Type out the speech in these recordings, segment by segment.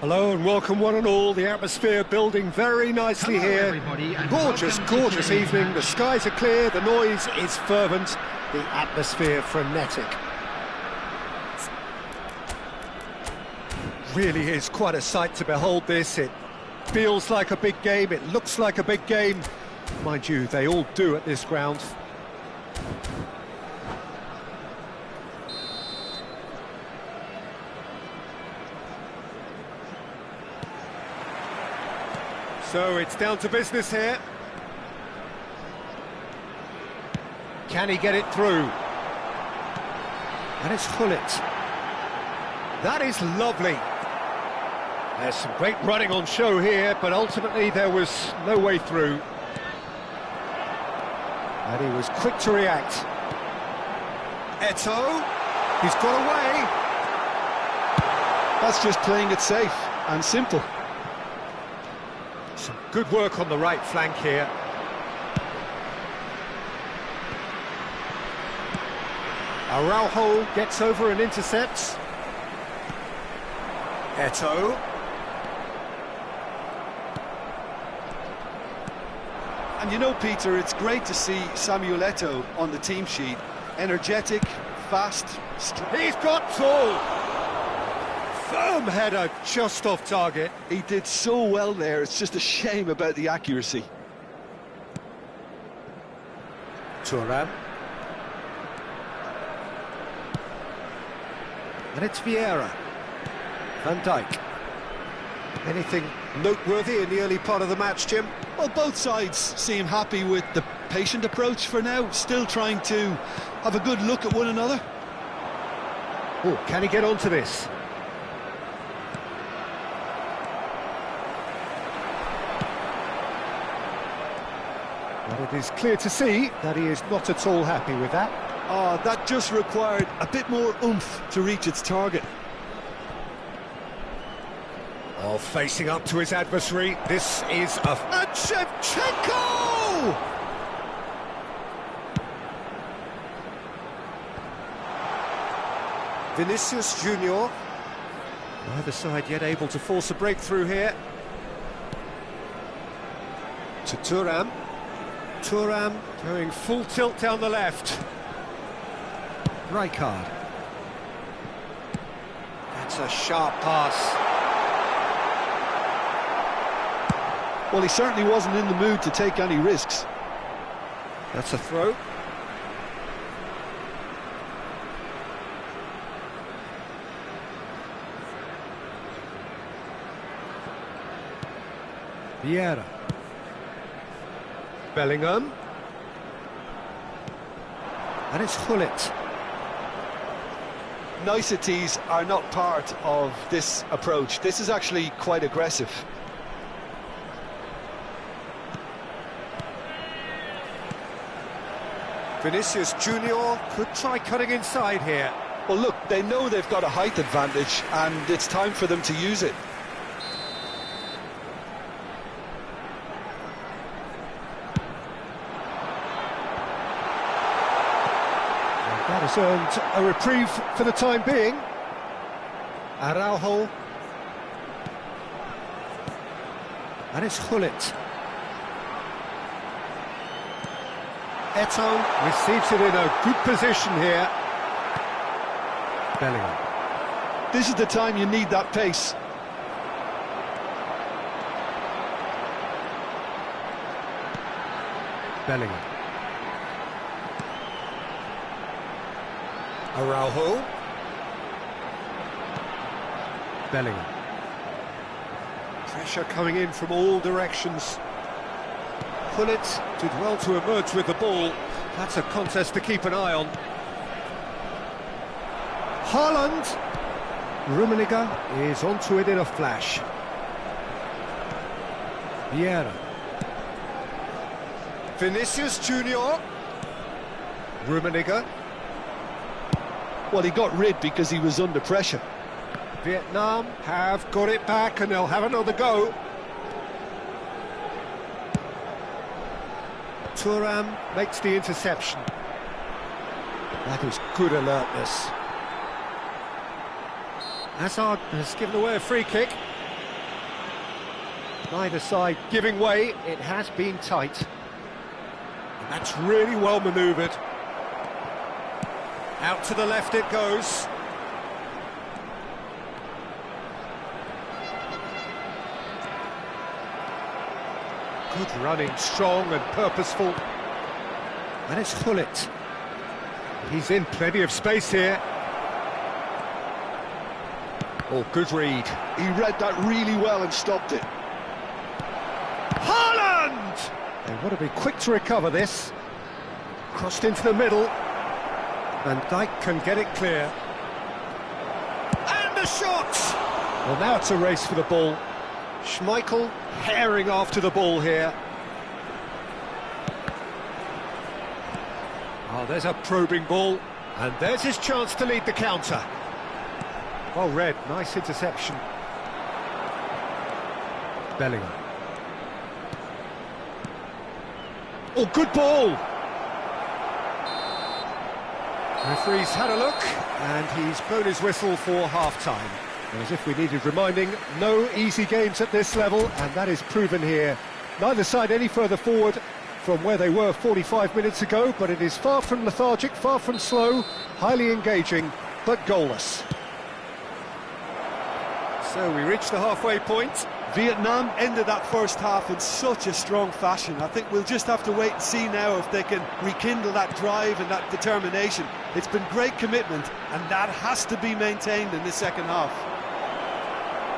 Hello and welcome one and all. The atmosphere building very nicely here. Gorgeous, gorgeous evening. The skies are clear, the noise is fervent, the atmosphere frenetic. Really is quite a sight to behold this. It feels like a big game, it looks like a big game. Mind you, they all do at this ground. So it's down to business here. Can he get it through? And it's Hullet. That is lovely. There's some great running on show here, but ultimately there was no way through. And he was quick to react. Eto'o, he's got away. That's just playing it safe and simple. Some good work on the right flank here. Araujo gets over and intercepts. Eto'o. And you know, Peter, it's great to see Samuel Eto'o on the team sheet. Energetic, fast, He's got full! Firm header just off target. He did so well there, it's just a shame about the accuracy. Thuan. And it's Vieira. Van Dijk. Anything noteworthy in the early part of the match, Jim? Well, both sides seem happy with the patient approach for now, still trying to have a good look at one another. Oh, can he get onto this? Well, it is clear to see that he is not at all happy with that. That just required a bit more oomph to reach its target. Oh, facing up to his adversary, this is a... And Shevchenko! Vinicius Junior. Neither side yet able to force a breakthrough here. To Thuan. Thuan going full tilt down the left. Rijkaard. That's a sharp pass. Well, he certainly wasn't in the mood to take any risks. That's a throw. Vieira. Bellingham. And it's Hullet. Niceties are not part of this approach. This is actually quite aggressive. Vinicius Junior could try cutting inside here. Well, look, they know they've got a height advantage, and it's time for them to use it. That has earned a reprieve for the time being. Araujo. And it's Hullet. Eto'o receives it in a good position here. Bellingham. This is the time you need that pace. Bellingham. Araujo. Bellingham. Pressure coming in from all directions. Hullet did well to emerge with the ball. That's a contest to keep an eye on. Haaland. Rummenigge is onto it in a flash. Vieira. Vinicius Junior. Rummenigge. Well, he got rid because he was under pressure. Vietnam have got it back and they'll have another go. Thuan makes the interception. That is good alertness. Hazard has given away a free kick. Neither side giving way, it has been tight. And that's really well manoeuvred. Out to the left it goes. Good running, strong and purposeful. And it's Hullet. He's in plenty of space here. Oh, good read. He read that really well and stopped it. Haaland! They want to be quick to recover this. Crossed into the middle. Van Dijk can get it clear. And the shot! Well, now it's a race for the ball. Schmeichel herring after the ball here. Oh, there's a probing ball. And there's his chance to lead the counter. Well read, nice interception. Bellingham. Oh, good ball! Referee's had a look, and he's blown his whistle for half-time. As if we needed reminding, no easy games at this level, and that is proven here. Neither side any further forward from where they were 45 minutes ago, but it is far from lethargic, far from slow, highly engaging, but goalless. So we reach the halfway point. Vietnam ended that first half in such a strong fashion. I think we'll just have to wait and see now if they can rekindle that drive and that determination. It's been great commitment, and that has to be maintained in the second half.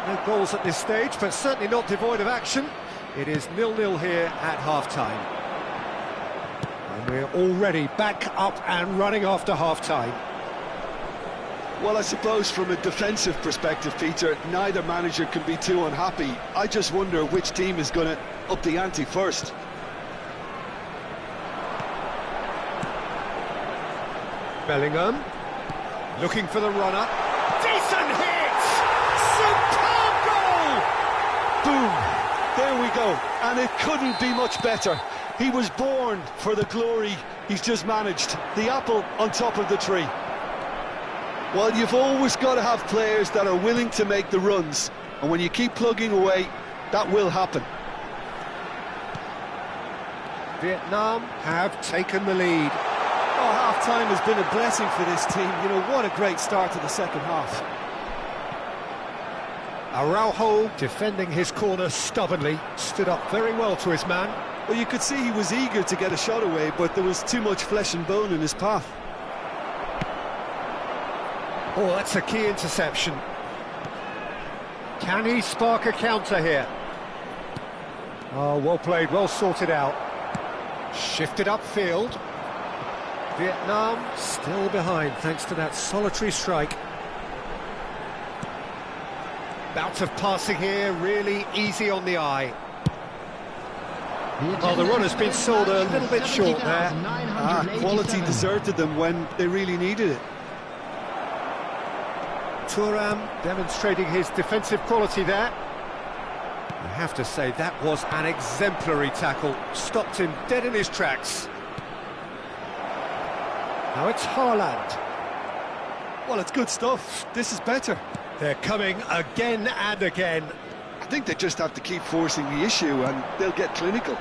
No goals at this stage, but certainly not devoid of action. It is 0-0 here at half-time. And we're already back up and running after half-time. Well, I suppose from a defensive perspective, Peter, neither manager can be too unhappy. I just wonder which team is going to up the ante first. Bellingham, looking for the runner. Decent hit! Superb goal! Boom! There we go. And it couldn't be much better. He was born for the glory he's just managed. The apple on top of the tree. Well, you've always got to have players that are willing to make the runs, and when you keep plugging away, that will happen. Vietnam have taken the lead. Oh, half-time has been a blessing for this team. You know, what a great start to the second half. Araujo, defending his corner stubbornly, stood up very well to his man. Well, you could see he was eager to get a shot away, but there was too much flesh and bone in his path. Oh, that's a key interception. Can he spark a counter here? Oh, well played, well sorted out. Shifted upfield. Vietnam still behind thanks to that solitary strike. Bout of passing here, really easy on the eye. Oh, the run has been sold a little bit short there. Quality deserted them when they really needed it. Thuram demonstrating his defensive quality there. I have to say, that was an exemplary tackle. Stopped him dead in his tracks. Now it's Haaland. Well, it's good stuff. This is better. They're coming again and again. I think they just have to keep forcing the issue and they'll get clinical.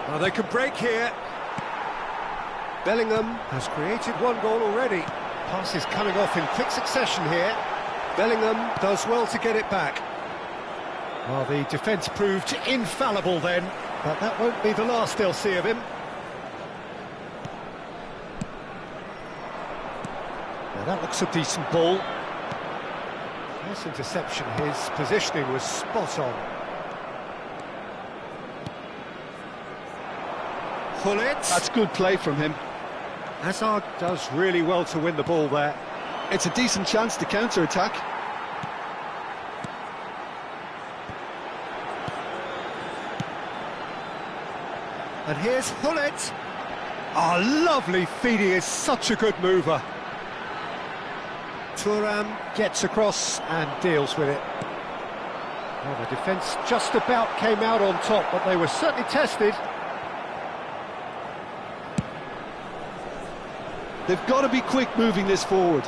Well, they could break here. Bellingham has created one goal already. Passes coming off in quick succession here. Bellingham does well to get it back. Well, the defence proved infallible then, but that won't be the last they'll see of him. Now that looks a decent ball. Nice interception, his positioning was spot on. Hullet. That's good play from him. Hazard does really well to win the ball there. It's a decent chance to counter-attack. And here's Hullet. Oh, lovely feed, he is such a good mover. Thuram gets across and deals with it. Well, the defence just about came out on top, but they were certainly tested. They've got to be quick moving this forward.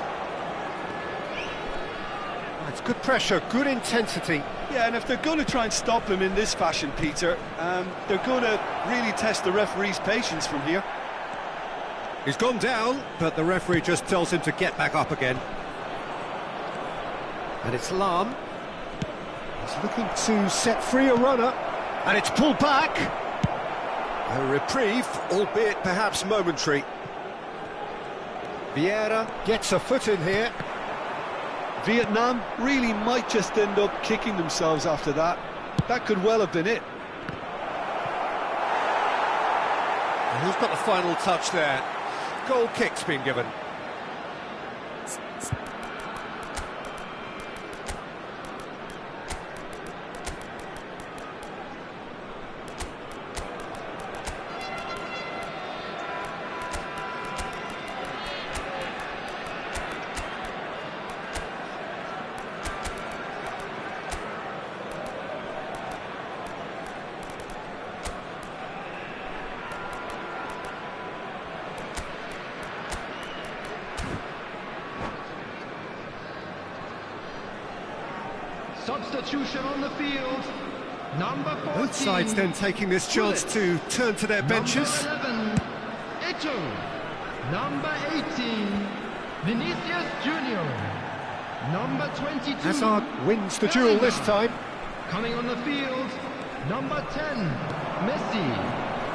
It's good pressure, good intensity. Yeah, and if they're going to try and stop him in this fashion, Peter, they're going to really test the referee's patience from here. He's gone down, but the referee just tells him to get back up again. And it's Lam. He's looking to set free a runner, and it's pulled back. A reprieve, albeit perhaps momentary. Vieira gets a foot in here. Vietnam really might just end up kicking themselves after that. That could well have been it. And who's got the final touch there? Goal kick's been given. Substitution on the field. Number 14. Both sides then taking this chance to turn to their benches. Number 11, Eto. Number 18, Vinicius Junior. Number 22, Hazard wins the duel this time. Coming on the field, number 10, Messi.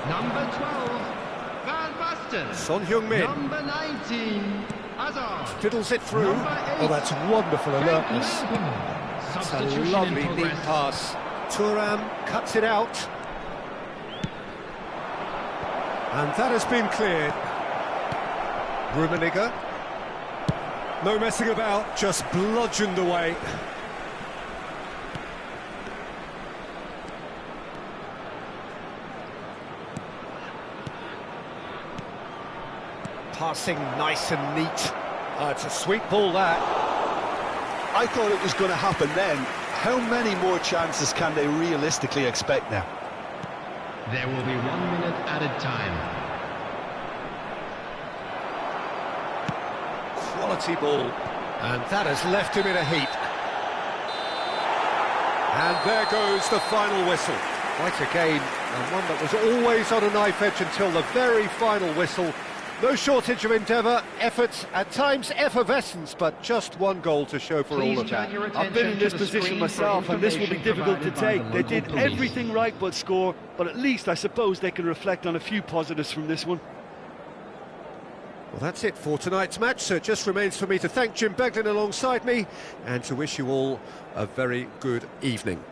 Number 12, Van Basten. Son Heung-min Number 19, Hazard. fiddles it through. Oh, that's wonderful alertness. It's a lovely neat pass. Thuram cuts it out. And that has been cleared. Rummenigge. No messing about, just bludgeoned away. Passing nice and neat. It's a sweet ball, that. I thought it was going to happen then. How many more chances can they realistically expect now? There will be 1 minute added time. Quality ball. And that has left him in a heap. And there goes the final whistle. Quite a game, and one that was always on a knife edge until the very final whistle. No shortage of endeavour, effort, at times effervescence, but just one goal to show for all of that. I've been in this position myself, and this will be difficult to take. They did everything right but score, but at least I suppose they can reflect on a few positives from this one. Well, that's it for tonight's match, so it just remains for me to thank Jim Beglin alongside me, and to wish you all a very good evening.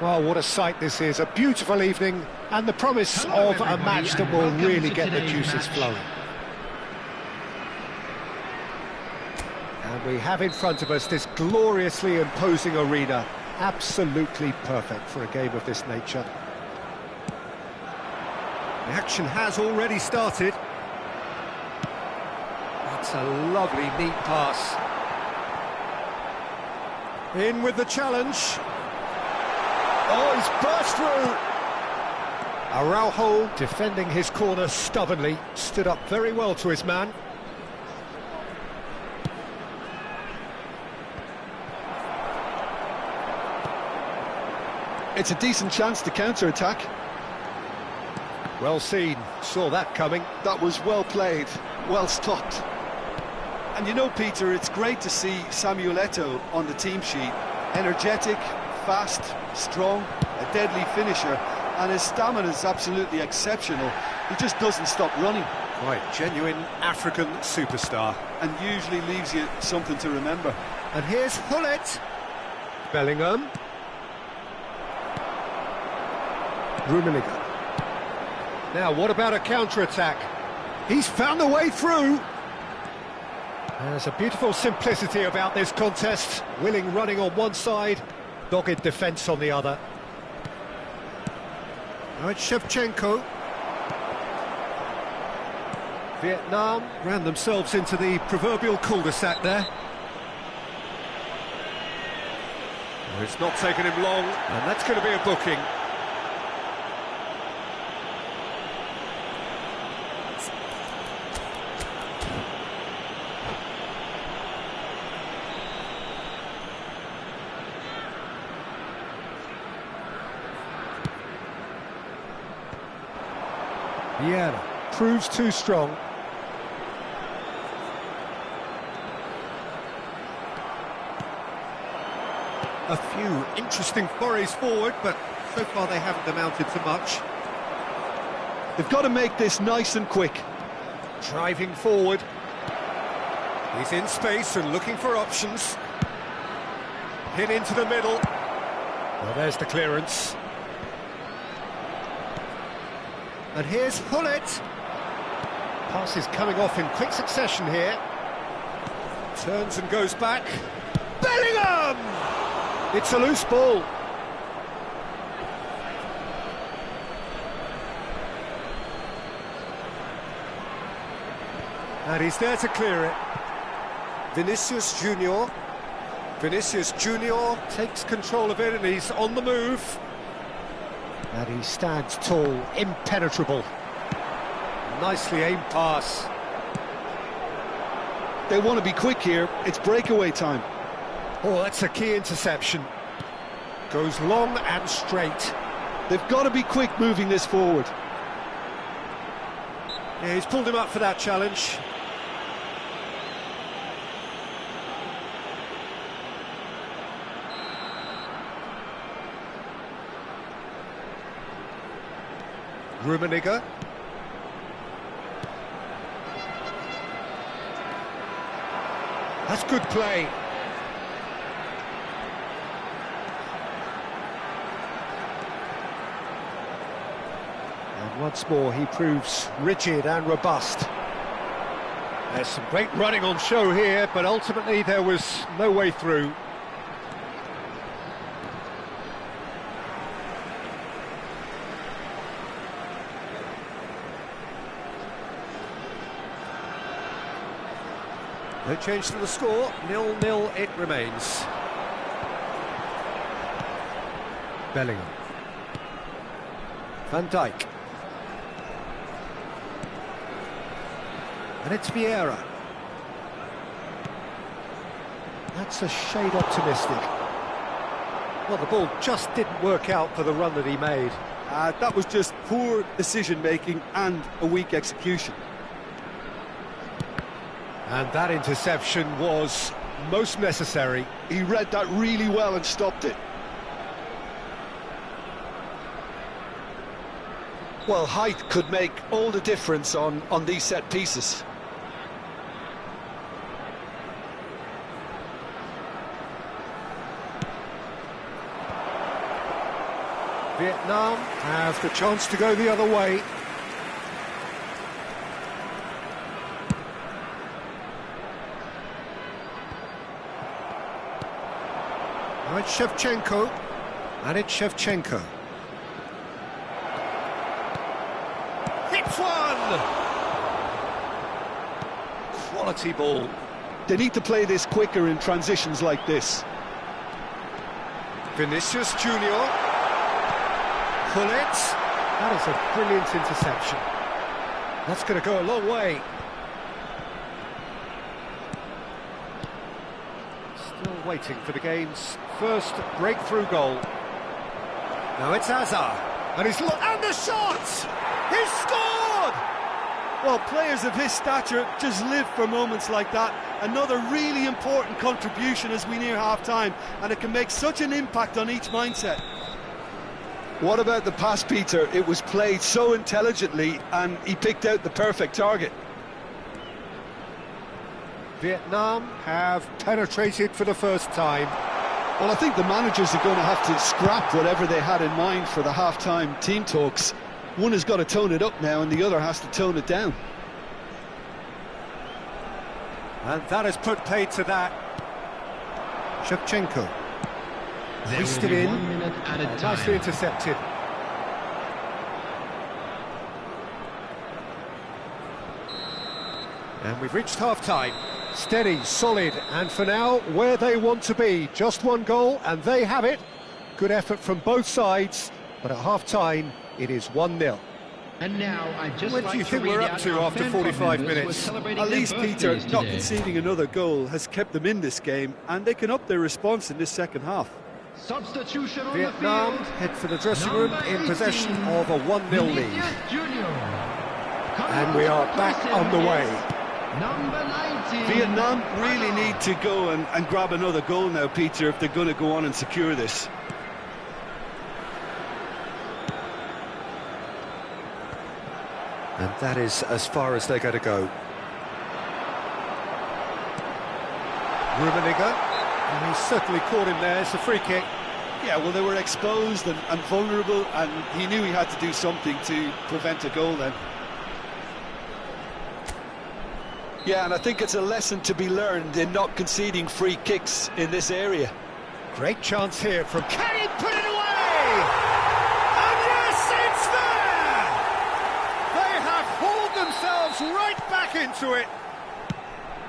Well, what a sight this is. A beautiful evening and the promise Hello, of a everybody, match that and will welcome really to get the today's juices match. flowing. And we have in front of us this gloriously imposing arena. Absolutely perfect for a game of this nature. The action has already started. That's a lovely, neat pass. In with the challenge. Oh, he's burst through. Araujo, defending his corner stubbornly, stood up very well to his man. It's a decent chance to counter-attack. Well seen, saw that coming. That was well played, well stopped. And you know, Peter, it's great to see Samuel Eto'o on the team sheet. Energetic, fast, strong, a deadly finisher, and his stamina is absolutely exceptional. He just doesn't stop running. Right, genuine African superstar. And usually leaves you something to remember. And here's Hullet. Bellingham. Rummenigge. Now, what about a counter-attack? He's found a way through. There's a beautiful simplicity about this contest. Willing running on one side, dogged defence on the other. Now it's Shevchenko. Vietnam ran themselves into the proverbial cul-de-sac there. Well, it's not taken him long, and that's going to be a booking. Vieira proves too strong. A few interesting forays forward, but so far they haven't amounted to much. They've got to make this nice and quick. Driving forward. He's in space and looking for options. Hit into the middle. Well, there's the clearance. And here's Hullet. Passes coming off in quick succession here. Turns and goes back. Bellingham! It's a loose ball. And he's there to clear it. Vinicius Junior. Vinicius Junior takes control of it and he's on the move. And he stands tall, impenetrable. Nicely aimed pass. They want to be quick here. It's breakaway time. Oh, that's a key interception. Goes long and straight. They've got to be quick moving this forward. Yeah, he's pulled him up for that challenge. Rummenigge. That's good play. And once more he proves rigid and robust. There's some great running on show here, but ultimately there was no way through. No change to the score, 0-0 it remains. Bellingham. Van Dijk. And it's Vieira. That's a shade optimistic. Well, the ball just didn't work out for the run that he made. That was just poor decision-making and a weak execution. And that interception was most necessary. He read that really well and stopped it. Well, height could make all the difference on these set pieces. Vietnam have the chance to go the other way. Now it's Shevchenko, and it's Shevchenko. Hits one! Quality ball. They need to play this quicker in transitions like this. Vinicius Junior. Pull it. That is a brilliant interception. That's going to go a long way. Still waiting for the game's first breakthrough goal. Now it's Hazard. And and the shot! He's scored! Well, players of his stature just live for moments like that. Another really important contribution as we near half-time, and it can make such an impact on each mindset. What about the pass, Peter? It was played so intelligently, and he picked out the perfect target. Vietnam have penetrated for the first time. Well, I think the managers are going to have to scrap whatever they had in mind for the half-time team talks. One has got to tone it up now, and the other has to tone it down. And that has put paid to that. Shevchenko. Hoisted in. 1 minute at a time. Nicely intercepted. And we've reached half-time. Steady, solid, and for now, where they want to be. Just one goal, and they have it. Good effort from both sides, but at half-time, it is 1-0. And now I'd just Where do like you think read we're out up to our after fan 45 club members who are minutes? celebrating At their least, Peter, birthdays not today. conceding another goal has kept them in this game, and they can up their response in this second half. Substitution on Vietnam the field. head for the dressing room Number in possession 18, of a 1-0 lead. Vinicius Junior. And we are back on the way. Number 19. Vietnam really need to go and grab another goal now, Peter, if they're going to go on and secure this. And that is as far as they're going to go. Rummenigge, and he's certainly caught him there. It's a free kick. Yeah, well, they were exposed and vulnerable, and he knew he had to do something to prevent a goal then. Yeah, and I think it's a lesson to be learned in not conceding free kicks in this area. Great chance here from... Can he put it away? And yes, it's there! They have hauled themselves right back into it.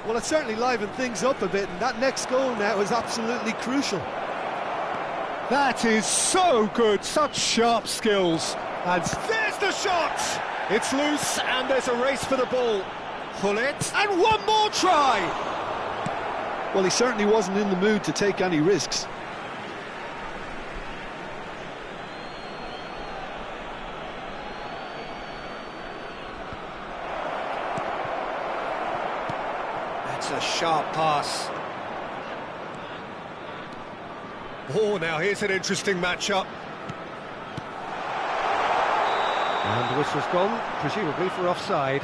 Well, it certainly livened things up a bit, and that next goal now is absolutely crucial. That is so good, such sharp skills. And there's the shot! It's loose, and there's a race for the ball. Pull it, and one more try! Well, he certainly wasn't in the mood to take any risks. That's a sharp pass. Oh, now here's an interesting matchup. And the whistle's gone, presumably for offside.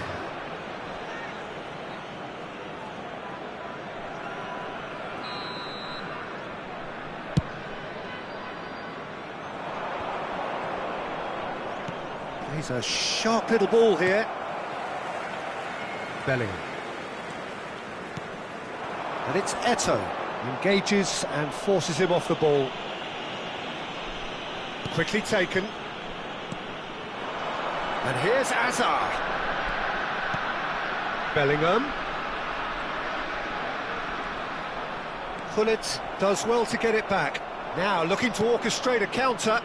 He's a sharp little ball here. Bellingham. And it's Eto'o. Engages and forces him off the ball. Quickly taken. And here's Hazard. Bellingham. Gullit does well to get it back. Now looking to orchestrate a counter.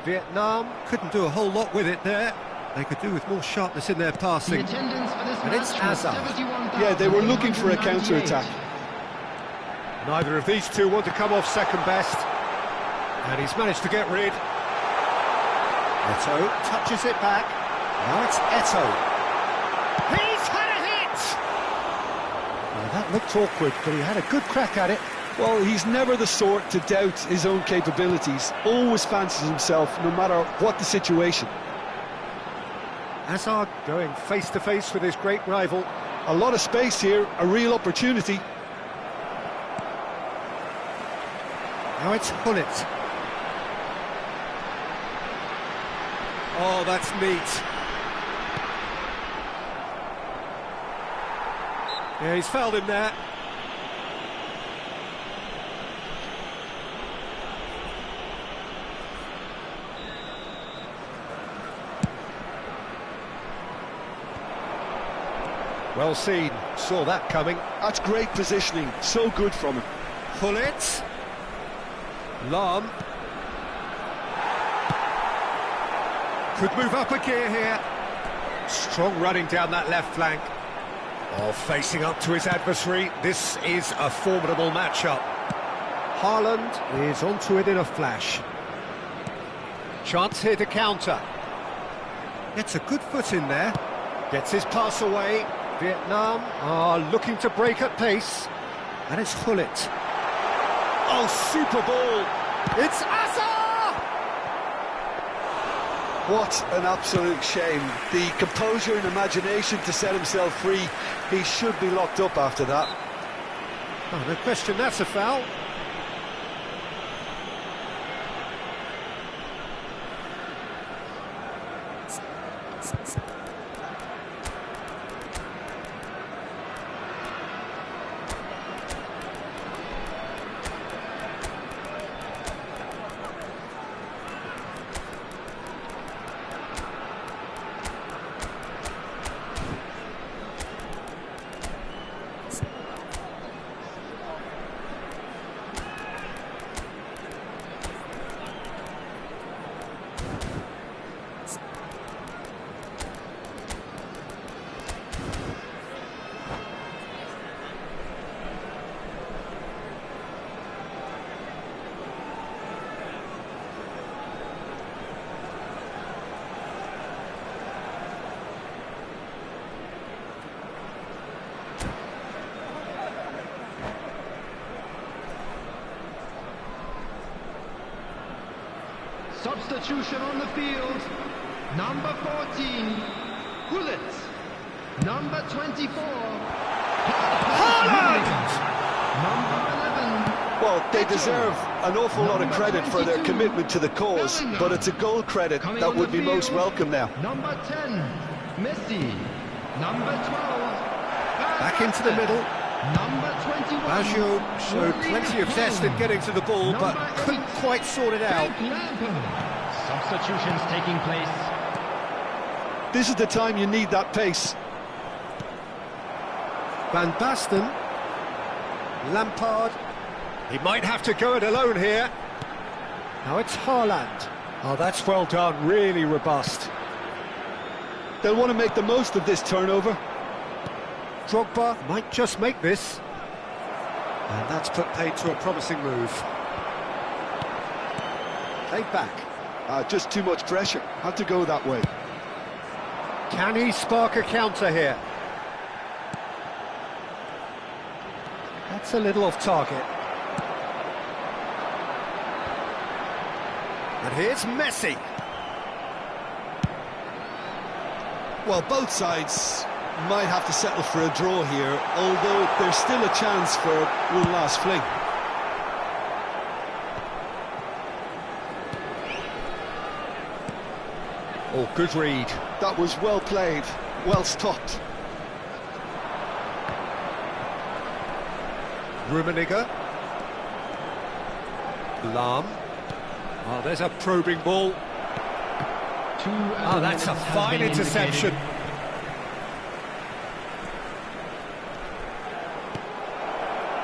Vietnam couldn't do a whole lot with it there. They could do with more sharpness in their passing. The attendance for this And it's match was Hazard. 71,898. Yeah, they were looking for a counter-attack. Neither of these two want to come off second best. And he's managed to get rid. Eto'o touches it back. Now it's Eto'o. He's had a hit! Well, that looked awkward, but he had a good crack at it. Well, he's never the sort to doubt his own capabilities. Always fancies himself, no matter what the situation. Hazard going face-to-face with his great rival. A lot of space here, a real opportunity. Now it's Hullet. Oh, that's neat. Yeah, he's fouled him there. Well seen, saw that coming. That's great positioning, so good from him. Hullet. Lam. Could move up a gear here. Strong running down that left flank. Oh, facing up to his adversary. This is a formidable matchup. Haaland is onto it in a flash. Chance here to counter. Gets a good foot in there. Gets his pass away. Vietnam are looking to break at pace. And it's Hullet. Oh, super ball. It's Asa! What an absolute shame. The composure and imagination to set himself free. He should be locked up after that. Oh, no question, that's a foul. Substitution on the field. Number 14, Hullet. Number 24, Haaland! Number 11. Well, they deserve an awful lot of credit for their commitment to the cause, but it's a goal credit that would be most welcome now. Number 10, Messi. Number 12, Back into the middle. Number 21, Baggio showed plenty of zest in getting to the ball, but couldn't quite sort it out. Substitutions taking place. This is the time you need that pace. Van Basten. Lampard. He might have to go it alone here. Now it's Haaland. Oh, that's well done, really robust. They'll want to make the most of this turnover. Drogba might just make this. And that's put paid to a promising move. Played back. Just too much pressure. Had to go that way. Can he spark a counter here? That's a little off target. And here's Messi. Well, both sides might have to settle for a draw here, although there's still a chance for one last fling. Oh, good read. That was well played, well stopped. Rummenigge. Lam. Oh, there's a probing ball. Oh, that's a fine interception.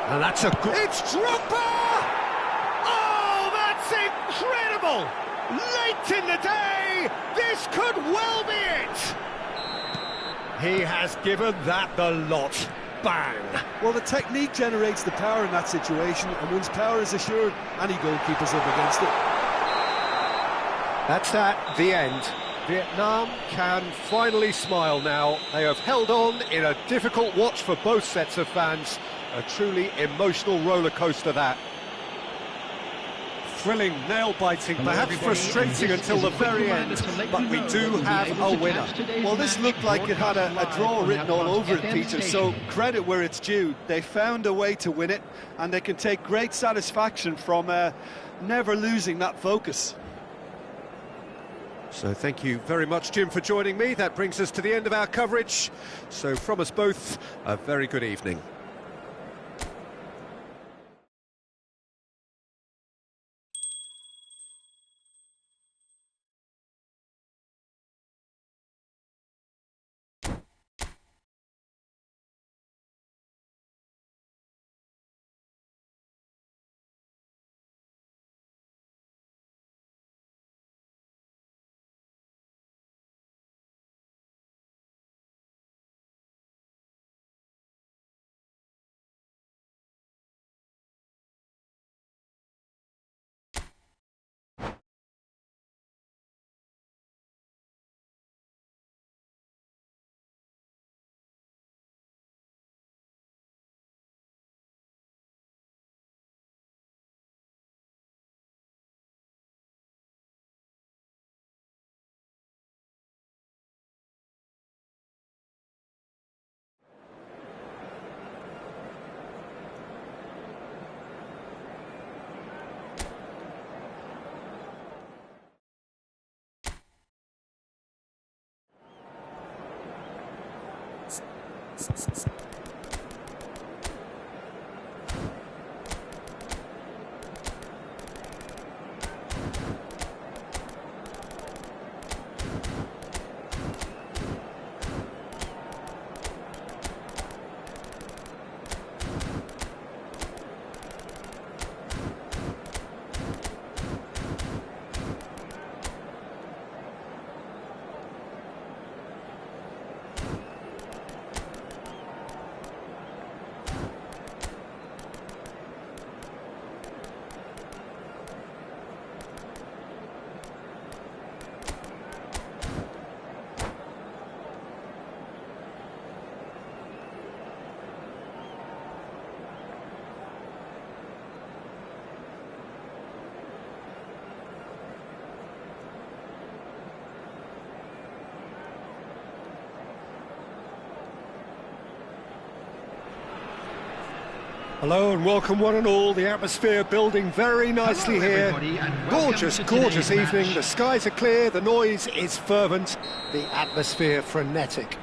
And that's a good... It's Drogba! Oh, that's incredible! Late in the day, this could well be it! He has given that the lot. Bang! Well, the technique generates the power in that situation, and once power is assured, any goalkeeper's up against it. That's that, the end. Vietnam can finally smile now. They have held on in a difficult watch for both sets of fans. A truly emotional roller coaster that. Thrilling, nail-biting, perhaps frustrating until the very end, but we do have a winner. Well, this looked like it had a draw written all over it, Peter, so credit where it's due. They found a way to win it, and they can take great satisfaction from never losing that focus. So thank you very much, Jim, for joining me. That brings us to the end of our coverage. So from us both, a very good evening. Hello and welcome one and all. The atmosphere building very nicely here. Gorgeous, gorgeous evening. The skies are clear, the noise is fervent, the atmosphere frenetic.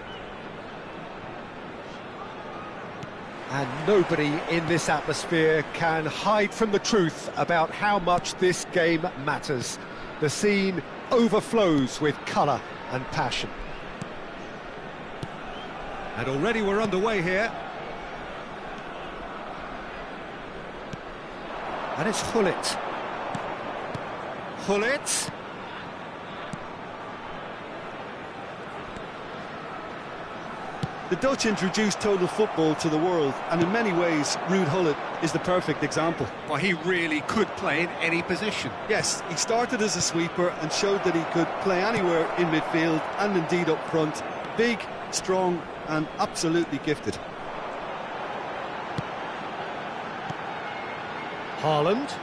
And nobody in this atmosphere can hide from the truth about how much this game matters. The scene overflows with colour and passion. And already we're underway here. And it's Gullit. Gullit. The Dutch introduced total football to the world, and in many ways, Ruud Gullit is the perfect example. Well, he really could play in any position. Yes, he started as a sweeper and showed that he could play anywhere in midfield and indeed up front. Big, strong and absolutely gifted. Haaland,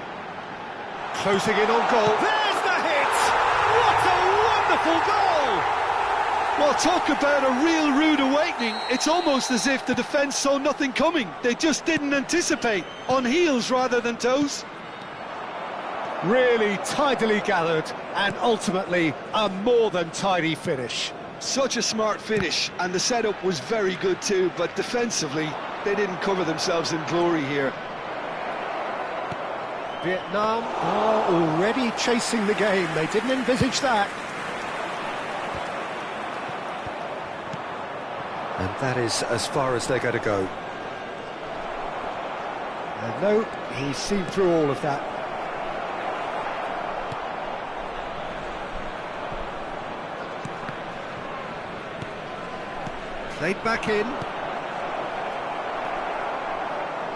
closing in on goal. There's the hit! What a wonderful goal! Well, talk about a real rude awakening. It's almost as if the defence saw nothing coming. They just didn't anticipate, on heels rather than toes. Really tidily gathered, and ultimately a more than tidy finish. Such a smart finish, and the setup was very good too, but defensively, they didn't cover themselves in glory here. Vietnam are already chasing the game. They didn't envisage that. And that is as far as they're going to go. And no, he's seen through all of that. Played back in.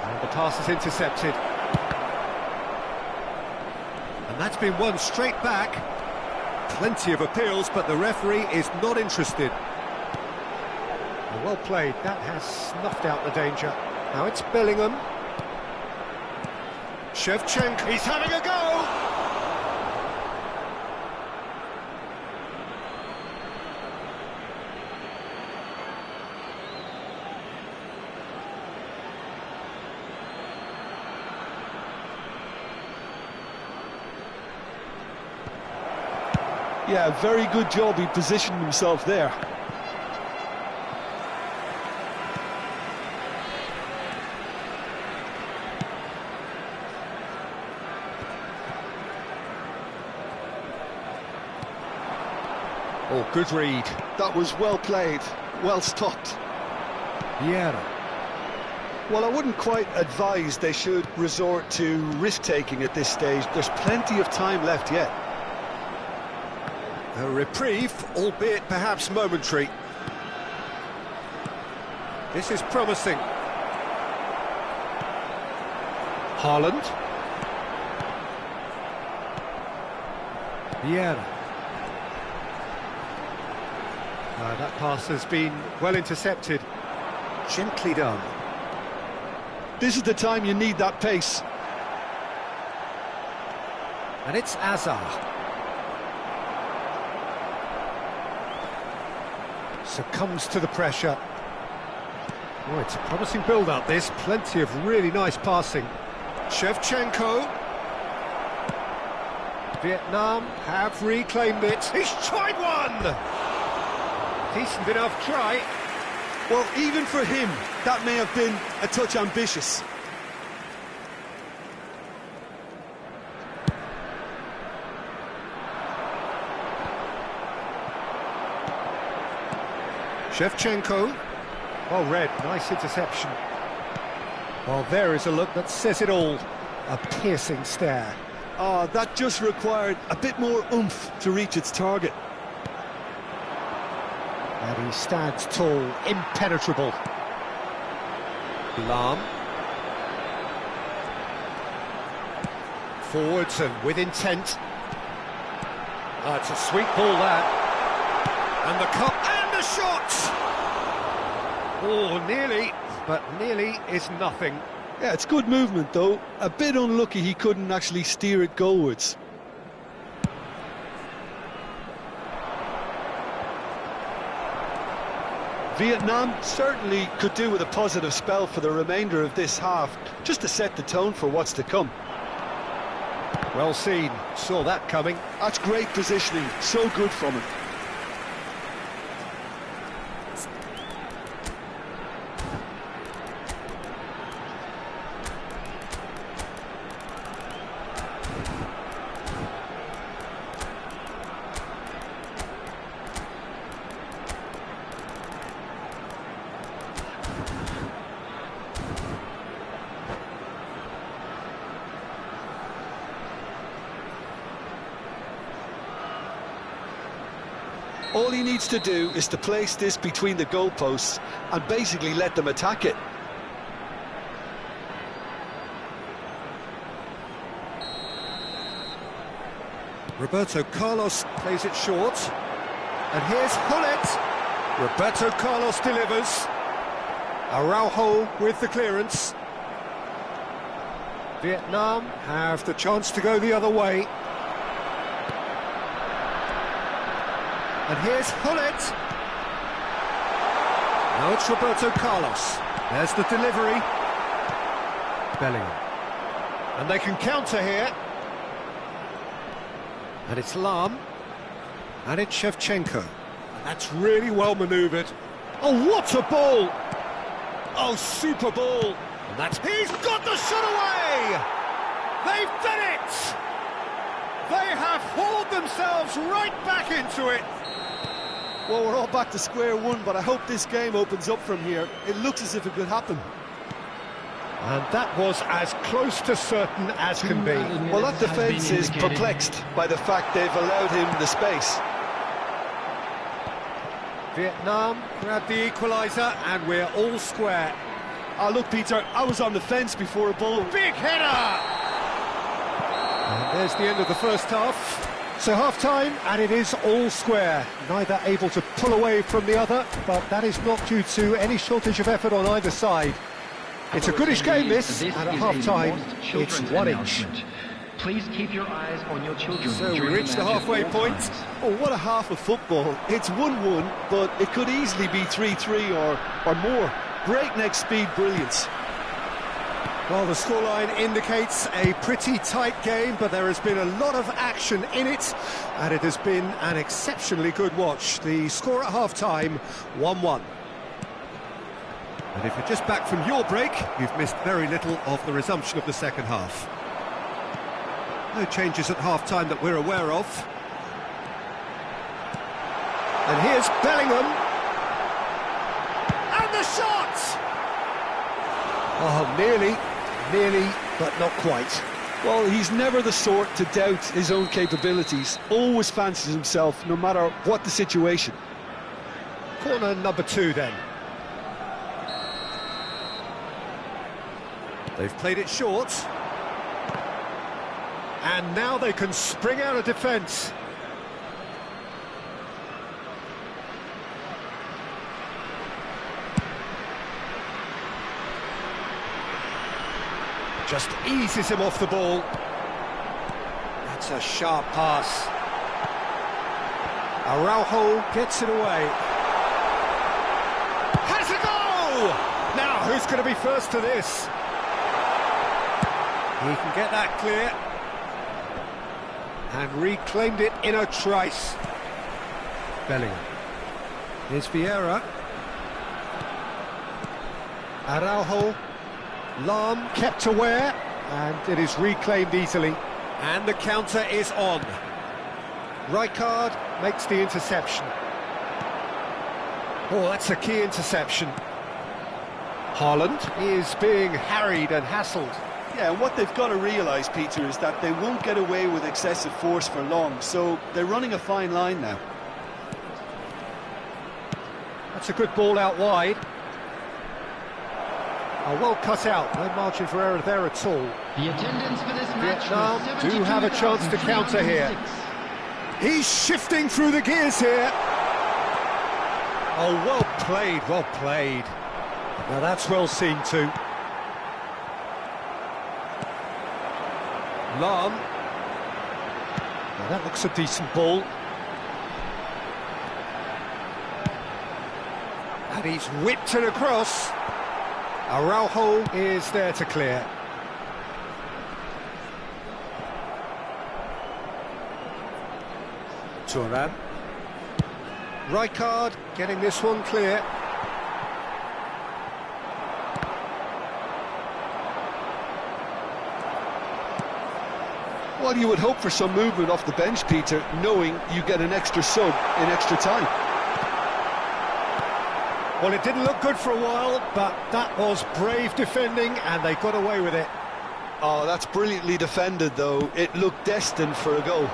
And the pass is intercepted. And that's been won straight back. Plenty of appeals, but the referee is not interested. Well played, that has snuffed out the danger. Now it's Bellingham. Shevchenko, he's having a go! Yeah, very good job. He positioned himself there. Oh, good read. That was well played, well stopped. Vieira. Well, I wouldn't quite advise they should resort to risk-taking at this stage. There's plenty of time left yet. A reprieve, albeit perhaps momentary. This is promising. Haaland. Vieira. That pass has been well intercepted. Gently done. This is the time you need that pace. And it's Azar. Succumbs to the pressure. Oh, it's a promising build-up, this. Plenty of really nice passing. Shevchenko. Vietnam have reclaimed it. He's tried one! Decent enough try. Well, even for him, that may have been a touch ambitious. Shevchenko. Well read, nice interception. Well, there is a look that says it all. A piercing stare. Oh, that just required a bit more oomph to reach its target. And he stands tall, impenetrable. Lahm. Forwards and with intent. It's a sweet ball, that. And the cut, and the shot! Oh, nearly, but nearly is nothing. Yeah, it's good movement, though. A bit unlucky he couldn't actually steer it goalwards. Vietnam certainly could do with a positive spell for the remainder of this half, just to set the tone for what's to come. Well seen, saw that coming. That's great positioning, so good from him. All he needs to do is to place this between the goalposts and basically let them attack it. Roberto Carlos plays it short. And here's Hullet. Roberto Carlos delivers. Araujo with the clearance. Vietnam have the chance to go the other way. And here's Hullet. Now it's Roberto Carlos. There's the delivery. Bellingham. And they can counter here. And it's Lahm. And it's Shevchenko. That's really well manoeuvred. Oh, what a ball! Oh, super ball! And that's... He's got the shot away! They've done it! They have hauled themselves right back into it! Well, we're all back to square one, but I hope this game opens up from here. It looks as if it could happen. And that was as close to certain as can be. Well, that defence is perplexed by the fact they've allowed him the space. Vietnam grabbed the equaliser, and we're all square. Oh, look, Peter, I was on the fence before a ball. Big header! And there's the end of the first half. So half-time, and it is all square. Neither able to pull away from the other, but that is not due to any shortage of effort on either side. It's a goodish game, this, and at half-time, it's one each. Please keep your eyes on your children. So we reached the halfway point. Oh, what a half of football. It's 1-1, but it could easily be 3-3 or more. Breakneck speed brilliance. Well, the scoreline indicates a pretty tight game, but there has been a lot of action in it, and it has been an exceptionally good watch. The score at half-time, 1-1. And if you're just back from your break, you've missed very little of the resumption of the second half. No changes at half-time that we're aware of. And here's Bellingham. And the shot! Oh, nearly, but not quite. Well, he's never the sort to doubt his own capabilities. Always fancies himself, no matter what the situation. Corner number 2 then. They've played it short. And now they can spring out of defence. Just eases him off the ball. That's a sharp pass. Araujo gets it away. Has a goal! Now, who's going to be first to this? He can get that clear. And reclaimed it in a trice. Bellingham. Here's Vieira. Araujo. Lahm kept aware, and it is reclaimed easily. And the counter is on. Rijkaard makes the interception. Oh, that's a key interception. Haaland is being harried and hassled. Yeah, and what they've got to realise, Peter, is that they won't get away with excessive force for long, so they're running a fine line now. That's a good ball out wide. Oh, well cut out, no margin for error there at all. The attendance for this match Vietnam do have a chance to counter here. He's shifting through the gears here. Oh, well played, well played. Now that's well seen too. Lahm. Now that looks a decent ball. And he's whipped it across. Araujo is there to clear. Tuandao. Rijkaard getting this one clear. Well, you would hope for some movement off the bench, Peter, knowing you get an extra sub in extra time. Well, it didn't look good for a while, but that was brave defending, and they got away with it. Oh, that's brilliantly defended, though. It looked destined for a goal.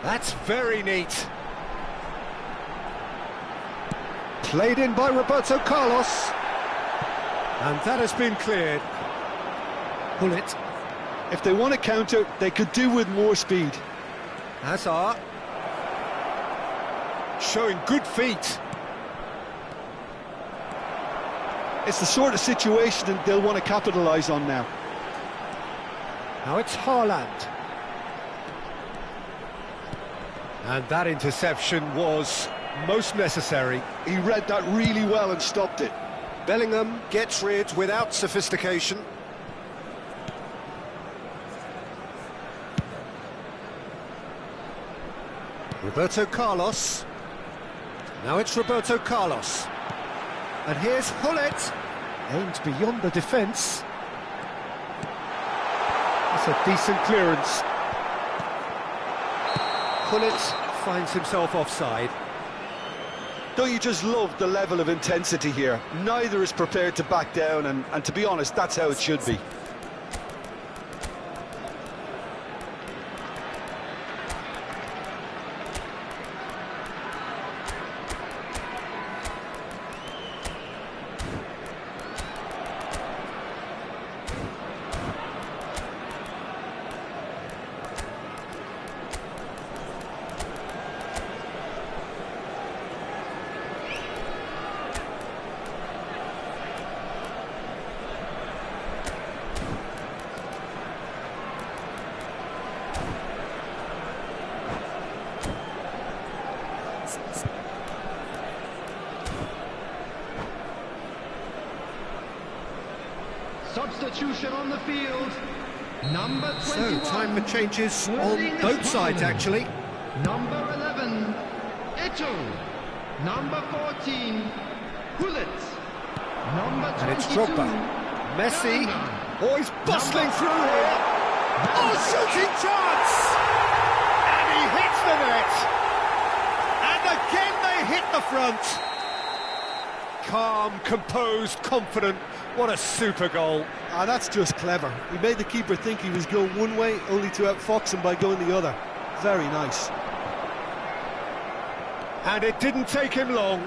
That's very neat. Played in by Roberto Carlos. And that has been cleared. Bullet. If they want to counter, they could do with more speed. Hazard. Showing good feet. It's the sort of situation that they'll want to capitalise on now. Now it's Haaland. And that interception was most necessary. He read that really well and stopped it. Bellingham gets rid without sophistication. Roberto Carlos. Now it's Roberto Carlos. And here's Hullet. Aimed beyond the defence. That's a decent clearance. Hullet finds himself offside. Don't you just love the level of intensity here? Neither is prepared to back down, and to be honest, that's how it should be. substitution on the field. Number 21. So, time for changes on both sides, actually. Number 11, Eto. Number 14, Hullet. Number 22. And it's Drogba. Messi. Oh, he's bustling through here. Oh, shooting chance! And he hits the net. And again they hit the front. Calm, composed, confident. What a super goal. Ah, that's just clever. He made the keeper think he was going one way, only to outfox him by going the other. Very nice. And it didn't take him long.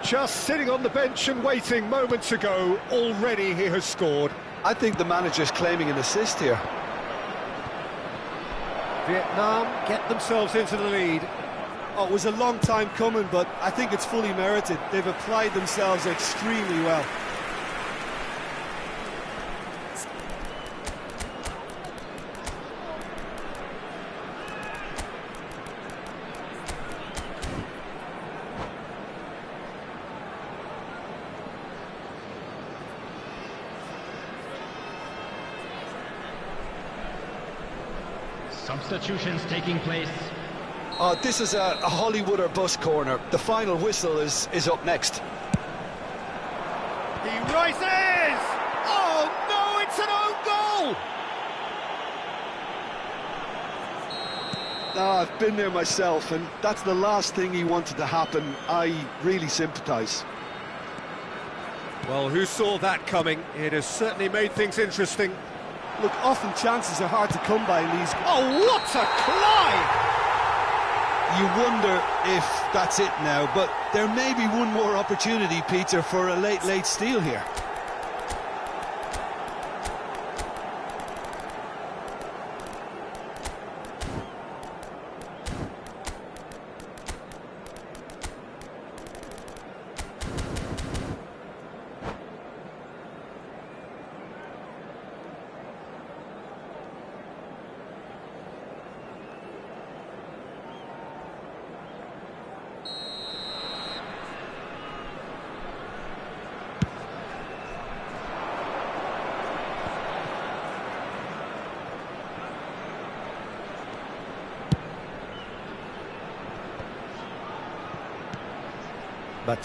Just sitting on the bench and waiting moments ago, already he has scored. I think the manager's claiming an assist here. Vietnam get themselves into the lead. Oh, it was a long time coming, but I think it's fully merited. They've applied themselves extremely well. Substitutions taking place. This is a Hollywood or bus corner. The final whistle is up next. He rises! Oh no, it's an own goal! I've been there myself, and that's the last thing he wanted to happen. I really sympathise. Well, who saw that coming? It has certainly made things interesting. Look, often chances are hard to come by in these... Oh, what a climb! You wonder if that's it now, but there may be one more opportunity, Peter, for a late steal here.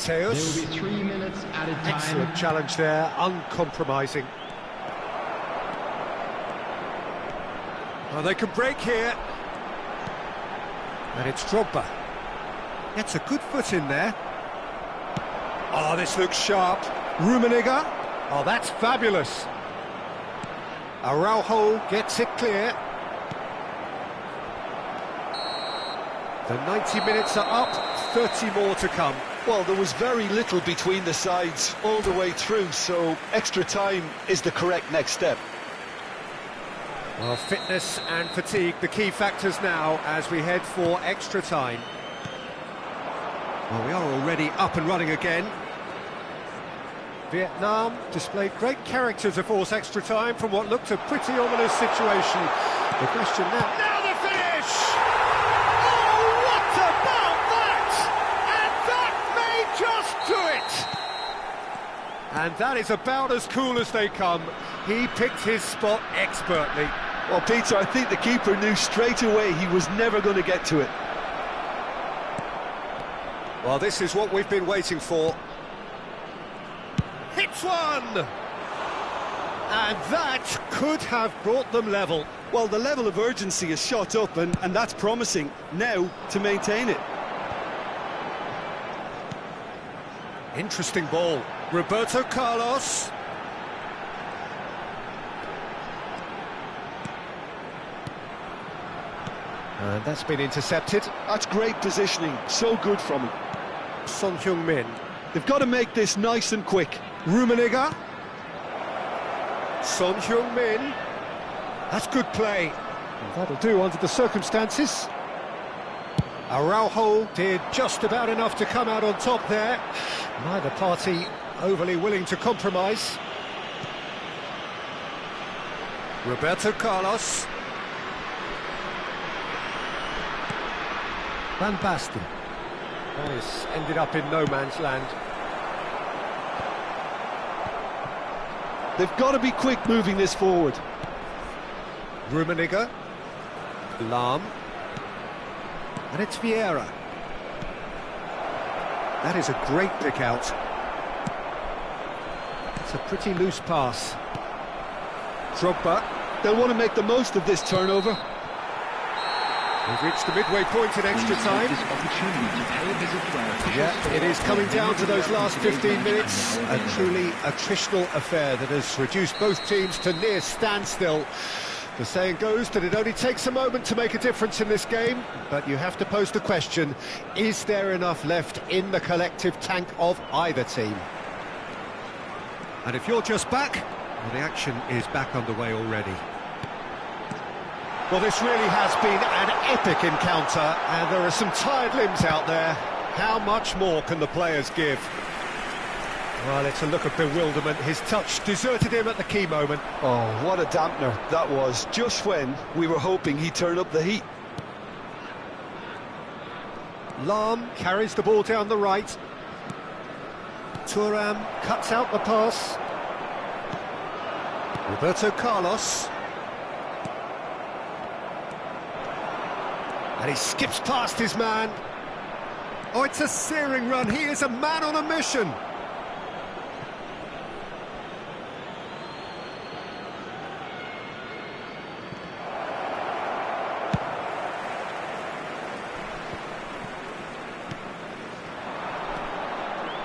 There will Mateus. be 3 minutes at a time. Excellent challenge there, uncompromising. Oh, they can break here. And it's Drogba. Gets a good foot in there. Oh, this looks sharp. Rummenigge. Oh, that's fabulous. Araujo gets it clear. The 90 minutes are up, 30 more to come. Well, there was very little between the sides all the way through, so extra time is the correct next step. Well, fitness and fatigue, the key factors now as we head for extra time. Well, we are already up and running again. Vietnam displayed great character to force extra time from what looked a pretty ominous situation. The question now... Now the finish! Oh, what about that? And that may just do it! And that is about as cool as they come. He picked his spot expertly. Well, Peter, I think the keeper knew straight away he was never going to get to it. Well, this is what we've been waiting for. Hits one! And that could have brought them level. Well, the level of urgency is shot up, and that's promising. Now to maintain it. Interesting ball. Roberto Carlos. And that's been intercepted. That's great positioning. So good from him. Son Heung-min. They've got to make this nice and quick. Rummenigge. Son Heung-min. That's good play. And that'll do under the circumstances. Araujo did just about enough to come out on top there. Neither party overly willing to compromise. Roberto Carlos. Van Basten. Well, he's ended up in no man's land. They've got to be quick moving this forward. Rummenigge. Lahm. And it's Vieira. That is a great pick out. It's a pretty loose pass. Drogba. They'll want to make the most of this turnover. We've reached the midway point in extra time. Yeah, it is coming down to those last 15 minutes. A truly attritional affair that has reduced both teams to near standstill. The saying goes that it only takes a moment to make a difference in this game, but you have to pose the question, is there enough left in the collective tank of either team? And if you're just back, well, the action is back underway already. Well, this really has been an epic encounter, and there are some tired limbs out there. How much more can the players give? Well, it's a look of bewilderment. His touch deserted him at the key moment. Oh, what a dampener that was, just when we were hoping he'd turn up the heat. Lahm carries the ball down the right. Thuram cuts out the pass. Roberto Carlos. And he skips past his man. Oh, it's a searing run. He is a man on a mission.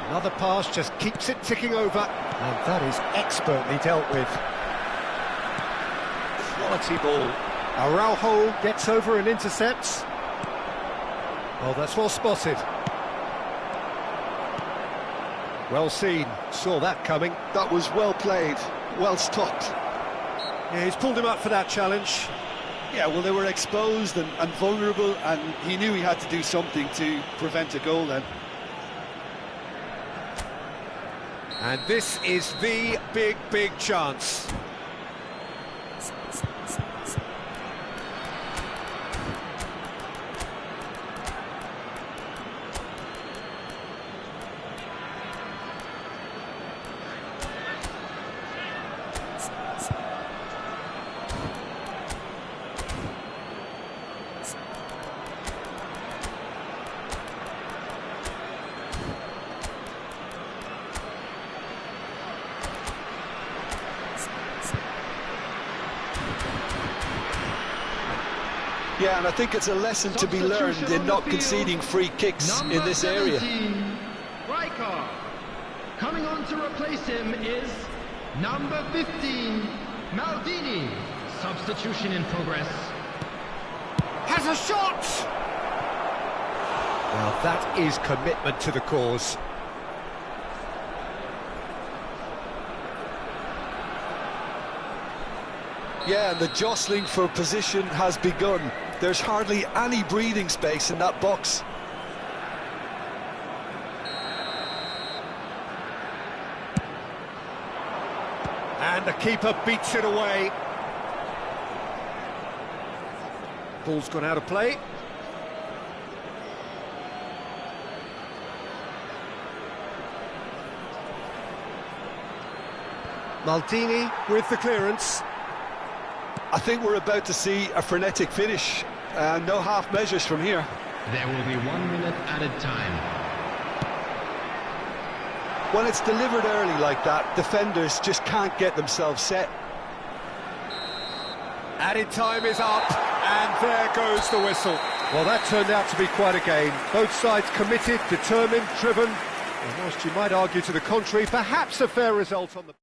Another pass just keeps it ticking over. And that is expertly dealt with. Quality ball. Araujo gets over and intercepts. Oh, that's well spotted. Well seen, saw that coming. That was well played, well stopped. Yeah, he's pulled him up for that challenge. Yeah, well, they were exposed and vulnerable, and he knew he had to do something to prevent a goal then. And this is the big chance. Yeah, and I think it's a lesson to be learned in not conceding free kicks in this area. Striker. Coming on to replace him is number 15, Maldini. Substitution in progress. Has a shot! Well, that is commitment to the cause. Yeah, and the jostling for position has begun. There's hardly any breathing space in that box. And the keeper beats it away. Ball's gone out of play. Maldini with the clearance. I think we're about to see a frenetic finish. No half measures from here. There will be 1 minute added time. When it's delivered early like that, defenders just can't get themselves set. Added time is up, and there goes the whistle. Well, that turned out to be quite a game. Both sides committed, determined, driven. And whilst you might argue to the contrary, perhaps a fair result on the...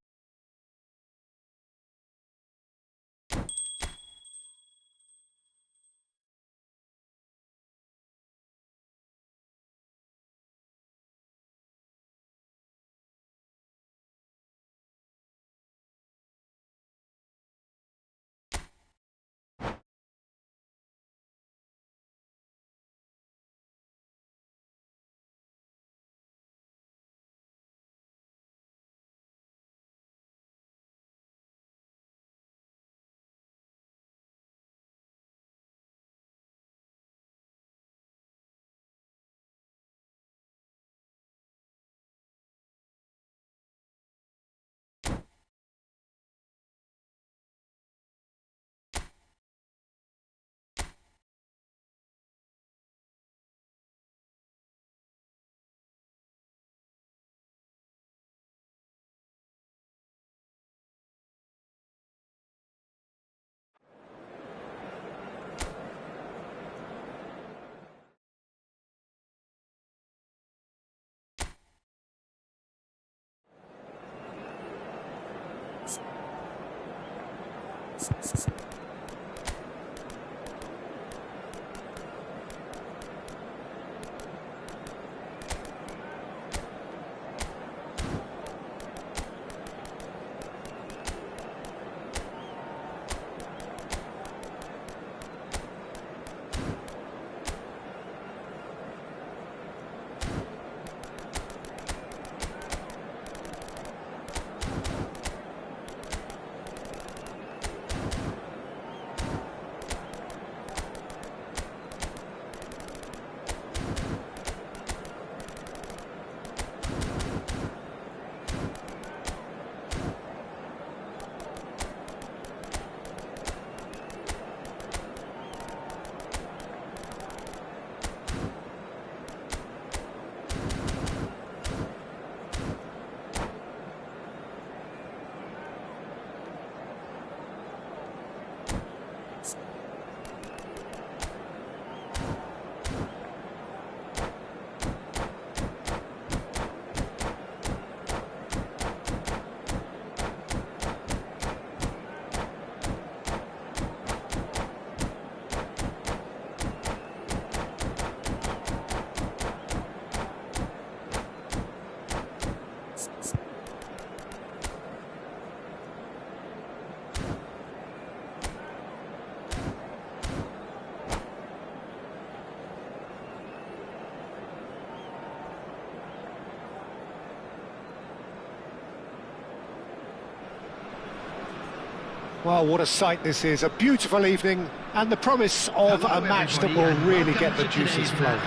Well, what a sight this is. A beautiful evening and the promise of a match that will really get the juices flowing.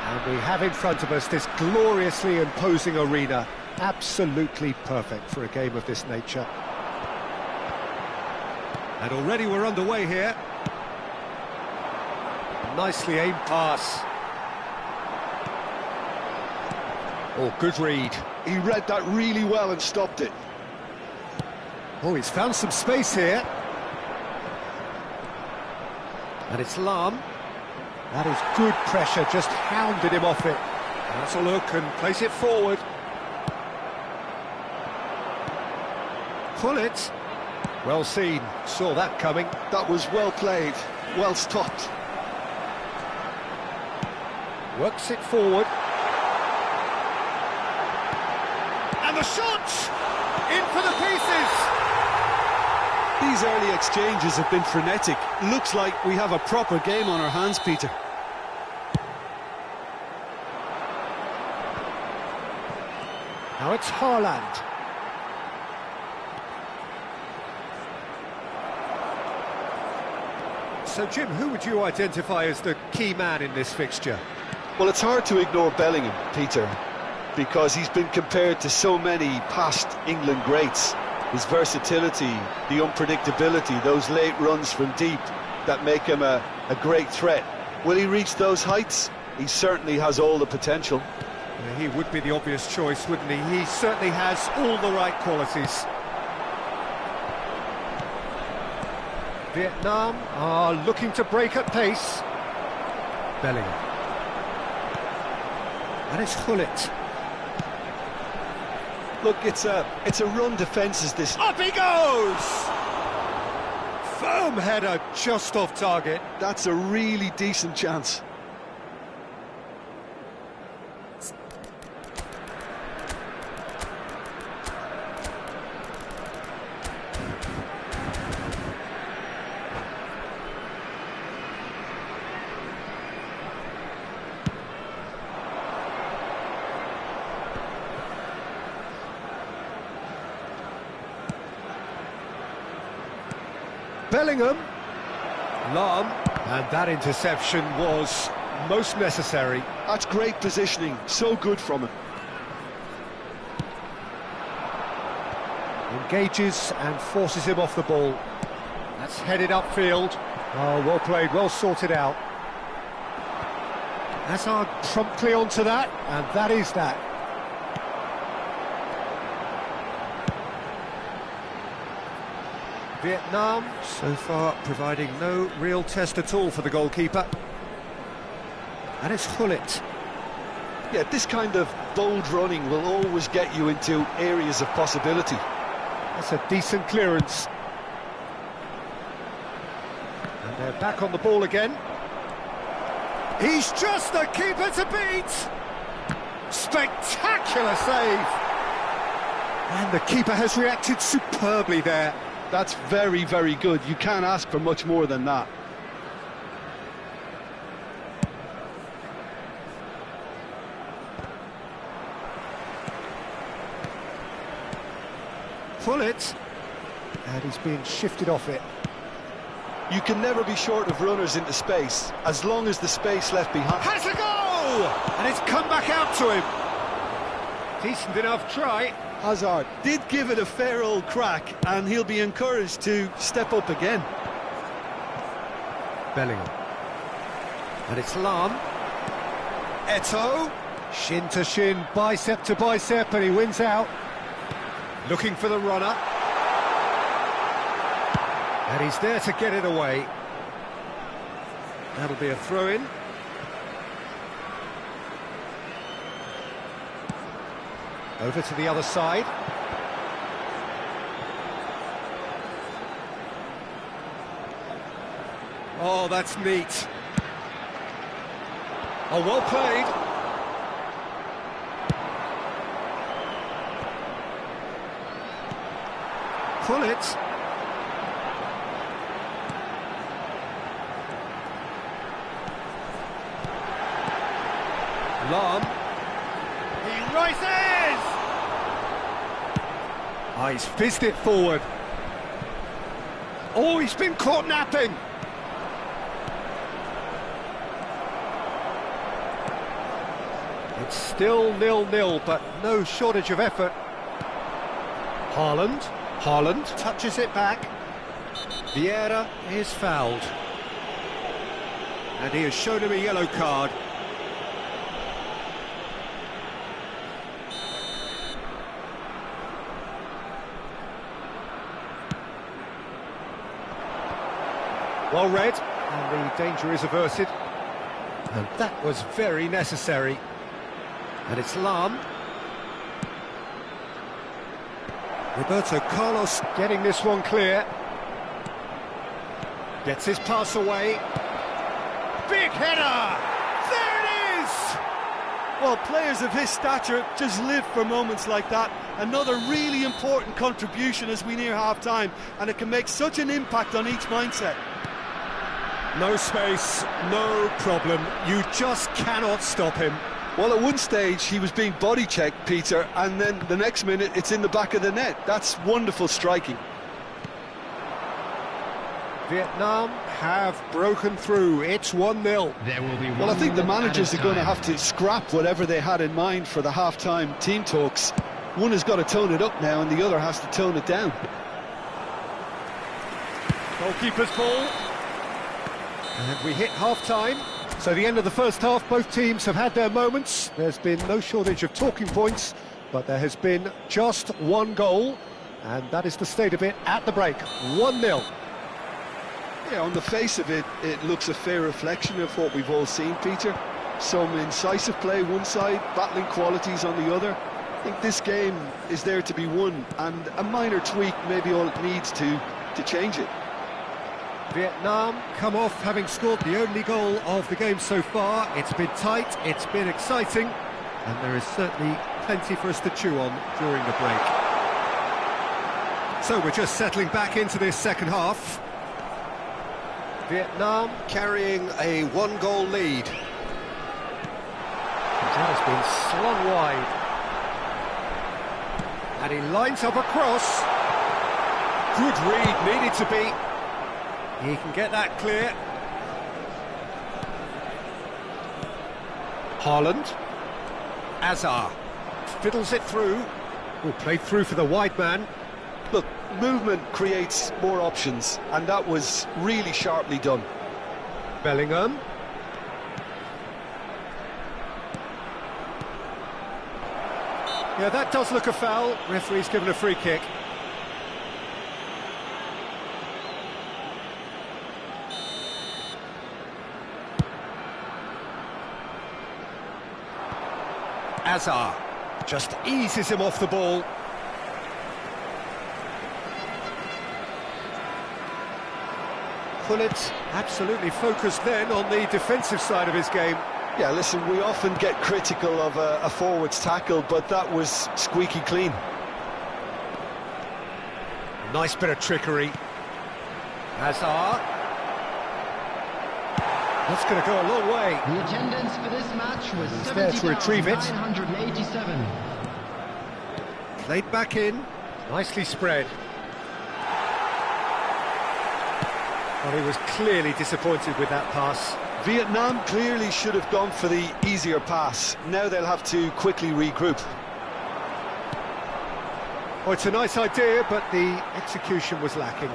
And we have in front of us this gloriously imposing arena. Absolutely perfect for a game of this nature. And already we're underway here. Nicely aimed pass. Oh, good read. He read that really well and stopped it. Oh, he's found some space here. And it's Lam. That is good pressure, just hounded him off it. That's a look and place it forward. Pull it. Well seen, saw that coming. That was well played, well stopped. Works it forward. And the shot! In for the pieces! These early exchanges have been frenetic. Looks like we have a proper game on our hands, Peter. Now it's Haaland. So, Jim, who would you identify as the key man in this fixture? Well, it's hard to ignore Bellingham, Peter, because he's been compared to so many past England greats. His versatility, the unpredictability, those late runs from deep that make him a great threat. Will he reach those heights? He certainly has all the potential. Yeah, he would be the obvious choice, wouldn't he? He certainly has all the right qualities. Vietnam are looking to break at pace. Bellingham. And it's Gullit. Look, it's a run defence is this. Up he goes! Firm header just off target. That's a really decent chance. Bellingham, Lam, and that interception was most necessary. That's great positioning, so good from him. Engages and forces him off the ball. That's headed upfield. Oh, well played, well sorted out. Hazard promptly onto that, and that is that. Vietnam, so far, providing no real test at all for the goalkeeper. And it's Gullit. Yeah, this kind of bold running will always get you into areas of possibility. That's a decent clearance. And they're back on the ball again. He's just the keeper to beat! Spectacular save! And the keeper has reacted superbly there. That's very, very good. You can't ask for much more than that. Pull it. And he's being shifted off it. You can never be short of runners into space, as long as the space left behind. Has a goal! And it's come back out to him. Decent enough try. Hazard Did give it a fair old crack, and he'll be encouraged to step up again. Bellingham. And it's Lam. Eto'o. Shin to shin, bicep to bicep, and he wins out. Looking for the runner. And he's there to get it away. That'll be a throw-in. Over to the other side. Oh, that's neat. Oh, well played. Pull it. Lam. He rises! Oh, he's fizzed it forward. Oh, he's been caught napping. It's still 0-0, but no shortage of effort. Haaland touches it back. Vieira is fouled. And he has shown him a yellow card. Well read, and the danger is averted. And that was very necessary. And it's Lam. Roberto Carlos getting this one clear. Gets his pass away. Big header! There it is! Well, players of his stature just live for moments like that. Another really important contribution as we near half-time, and it can make such an impact on each mindset. No space, no problem. You just cannot stop him. Well, at one stage he was being body checked, Peter, and then the next minute it's in the back of the net. That's wonderful striking. Vietnam have broken through. It's 1-0. There will be Well, I think the managers are going to time. have to scrap whatever they had in mind for the half-time team talks. One has got to tone it up now and the other has to tone it down. Goalkeeper's ball. And we hit half-time. So the end of the first half, both teams have had their moments. There's been no shortage of talking points, but there has been just one goal, and that is the state of it at the break. 1-0. Yeah, on the face of it, it looks a fair reflection of what we've all seen, Peter. Some incisive play one side, battling qualities on the other. I think this game is there to be won, and a minor tweak may be all it needs to change it. Vietnam come off having scored the only goal of the game so far. It's been tight, it's been exciting, and there is certainly plenty for us to chew on during the break. So we're just settling back into this second half. Vietnam carrying a one-goal lead. That has been slung wide. And he lines up a cross. Good read, needed to be. He can get that clear. Haaland. Azar. Fiddles it through. Oh, played through for the wide man. Look, movement creates more options, and that was really sharply done. Bellingham. Yeah, that does look a foul. Referee's given a free kick. Azar just eases him off the ball. Pullet absolutely focused then on the defensive side of his game. Yeah, listen, we often get critical of a forward's tackle, but that was squeaky clean. Nice bit of trickery. Hazard. That's going to go a long way. The attendance for this match was He's there to retrieve it. 70,987. Played back in. Nicely spread. Well, he was clearly disappointed with that pass. Vietnam clearly should have gone for the easier pass. Now they'll have to quickly regroup. Oh, it's a nice idea, but the execution was lacking.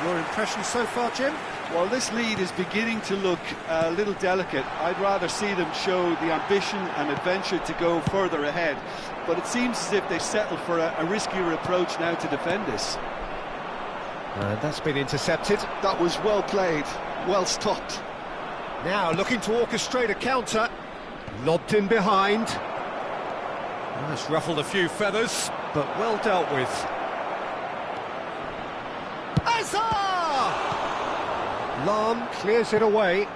Your impression so far, Jim? Well, this lead is beginning to look a little delicate. I'd rather see them show the ambition and adventure to go further ahead. But it seems as if they settled for a riskier approach now to defend this. That's been intercepted. That was well played, well stopped. Now looking to orchestrate a counter. Lobbed in behind. That's ruffled a few feathers, but well dealt with. Hazard! Lahm clears it away.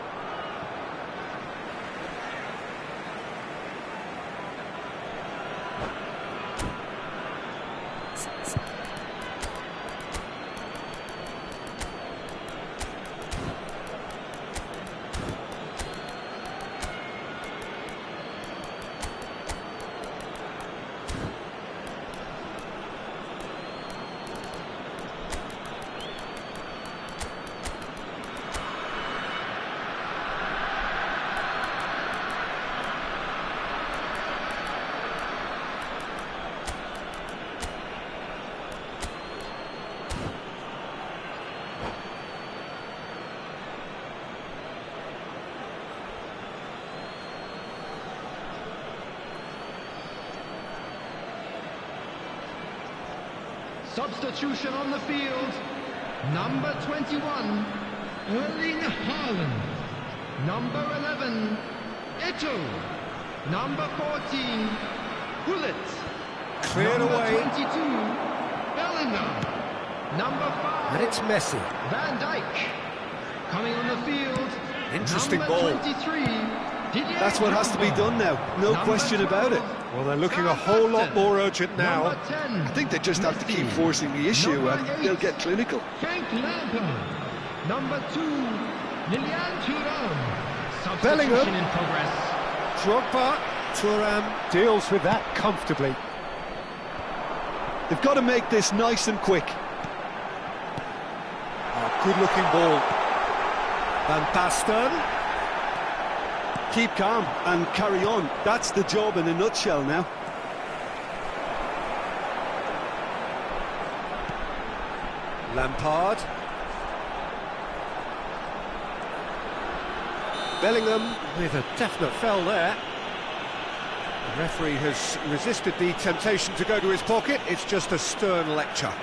Substitution on the field. Number 21, Erling Haaland. Number 11, Eto'o. Number 14, Gullit. Cleared Number away. 22, Bellingham. Number 5, And it's Messi. Van Dijk. Coming on the field, Interesting number ball. 23, Didier That's what has to be done now, no Number question about it. 12, Well, they're looking a whole lot more urgent now. Number 10, I think they just have to keep forcing the issue and they'll get clinical. Frank Lampard. Number 2, Lilian Thuram. Bellingham. Substitution in progress. Drogba. Thuram deals with that comfortably. They've got to make this nice and quick. Good-looking ball. Van Basten. Keep calm and carry on. That's the job in a nutshell now. Lampard. Bellingham with a definite foul there. The referee has resisted the temptation to go to his pocket. It's just a stern lecture.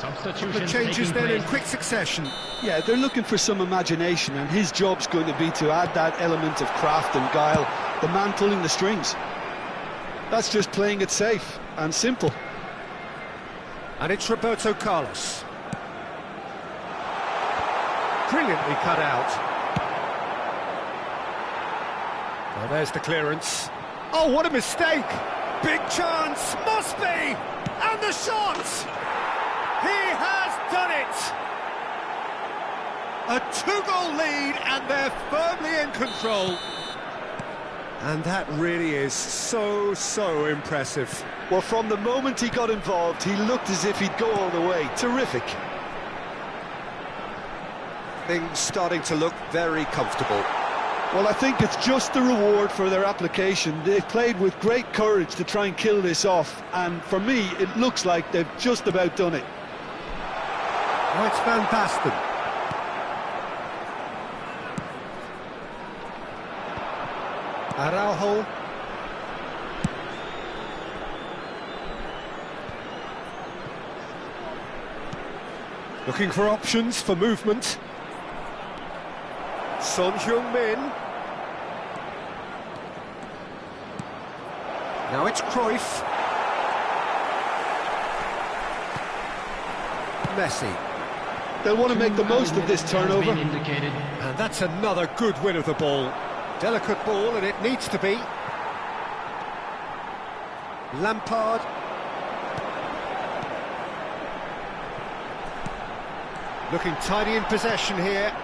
Substitution The changes taking then in place. quick succession. Yeah, they're looking for some imagination, and his job's going to be to add that element of craft and guile, the man pulling the strings. That's just playing it safe and simple. And it's Roberto Carlos. Brilliantly cut out. Well, there's the clearance. Oh, what a mistake! Big chance, must be! And the shot! He has done it! A two-goal lead, and they're firmly in control. And that really is so impressive. Well, from the moment he got involved, he looked as if he'd go all the way. Terrific. Things starting to look very comfortable. Well, I think it's just the reward for their application. They've played with great courage to try and kill this off, and for me, it looks like they've just about done it. Oh, it's Van Basten. Araujo. Looking for options for movement. Son Heung-min. Now it's Cruyff. Messi. They'll want to make the most of this turnover. And that's another good win of the ball. Delicate ball, and it needs to be. Lampard. Looking tidy in possession here.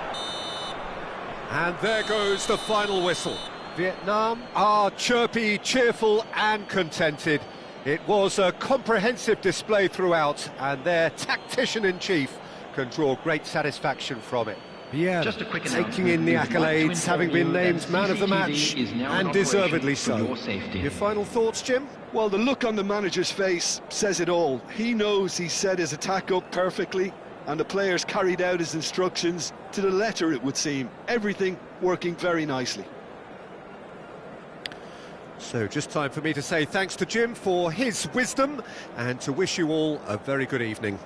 And there goes the final whistle. Vietnam are chirpy, cheerful and contented. It was a comprehensive display throughout, and their tactician-in-chief can draw great satisfaction from it. Yeah, Just a quick taking in the accolades, having been named man of the match, and deservedly so. Your final thoughts, Jim? Well, the look on the manager's face says it all. He knows he set his attack up perfectly, and the players carried out his instructions to the letter, it would seem. Everything working very nicely. So just time for me to say thanks to Jim for his wisdom, and to wish you all a very good evening.